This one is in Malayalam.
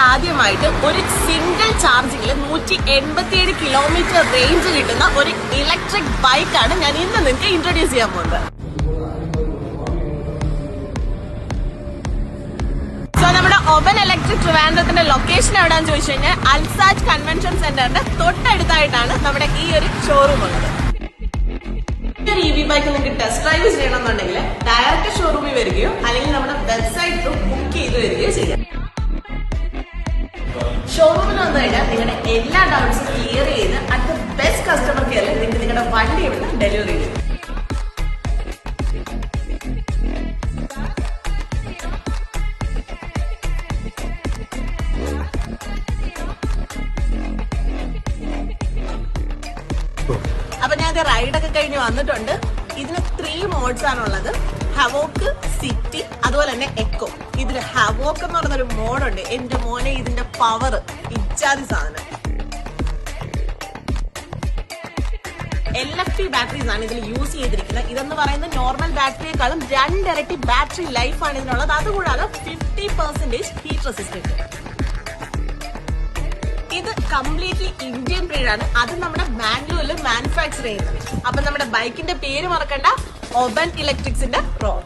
ആദ്യമായിട്ട് ഒരു സിംഗിൾ ചാർജിങ്ങിൽ 187 കിലോമീറ്റർ റേഞ്ച് കിട്ടുന്ന ഒരു ഇലക്ട്രിക് ബൈക്കാണ് ഞാൻ ഇന്ന് നിങ്ങൾക്ക് ഇൻട്രൊഡ്യൂസ് ചെയ്യാൻ പോകുന്നത്. സോ നമ്മുടെ ഒബൻ ഇലക്ട്രിക് ട്രിവാൻഡ്രത്തിന്റെ ലൊക്കേഷൻ എവിടെയാണെന്ന് ചോദിച്ചു കഴിഞ്ഞാൽ അൽസാജ് കൺവെൻഷൻ സെന്ററിന്റെ തൊട്ടടുത്തായിട്ടാണ് നമ്മുടെ ഈ ഒരു ഷോറൂം ഉള്ളത്. ഒരു ഇ വി ബൈക്ക് നിങ്ങൾക്ക് ടെസ്റ്റ് ഡ്രൈവ് ചെയ്യണമെന്നുണ്ടെങ്കിൽ ഡയറക്റ്റ് ഷോറൂമിൽ വരികയോ അല്ലെങ്കിൽ നമ്മുടെ വെബ്സൈറ്റ് ബുക്ക് ചെയ്ത് വരികയോ ചെയ്യാം. ഷോറൂമിൽ വന്നു കഴിഞ്ഞാൽ നിങ്ങളുടെ എല്ലാ ഡൗട്ട്സും ക്ലിയർ ചെയ്ത് അറ്റ് ദ ബെസ്റ്റ് കസ്റ്റമർ കെയറിൽ നിങ്ങൾക്ക് നിങ്ങളുടെ വണ്ടി ഇവിടെ ഡെലിവറി ചെയ്യും. അപ്പൊ ഞാൻ റൈഡൊക്കെ കഴിഞ്ഞ് വന്നിട്ടുണ്ട്. ഇതിന് 3 മോഡ്സ് ആണുള്ളത്: ഹവോക്ക്, സിറ്റി, അതുപോലെ തന്നെ എക്കോ. ഇതിൽ ഹവോക്ക് എന്ന് പറയുന്നൊരു മോഡുണ്ട്. എന്റെ മോനെ ഇതിന്റെ പവർ ഇച്ചാതി സാധനം. LFP ബാറ്ററീസ് ആണ് ഇതിൽ യൂസ് ചെയ്തിരിക്കുന്നത്. ഇതെന്ന് പറയുന്നത് നോർമൽ ബാറ്ററിയെക്കാളും 2 ഇരട്ടി ബാറ്ററി ലൈഫ് ആണ് ഇതിനുള്ളത്. അതുകൂടാതെ 50% ഹീറ്റ് റെസിസ്റ്റന്റ്. ഇത് കംപ്ലീറ്റ്ലി ഇന്ത്യൻ ബ്രീഡ് ആണ്. അത് നമ്മുടെ മാംഗ്ലൂരിൽ മാനുഫാക്ചർ ചെയ്യുന്നത്. അപ്പൊ നമ്മുടെ ബൈക്കിന്റെ പേര് മറക്കണ്ട, ഒബൻ ഇലക്ട്രിക്സിന്റെ റോഡ്.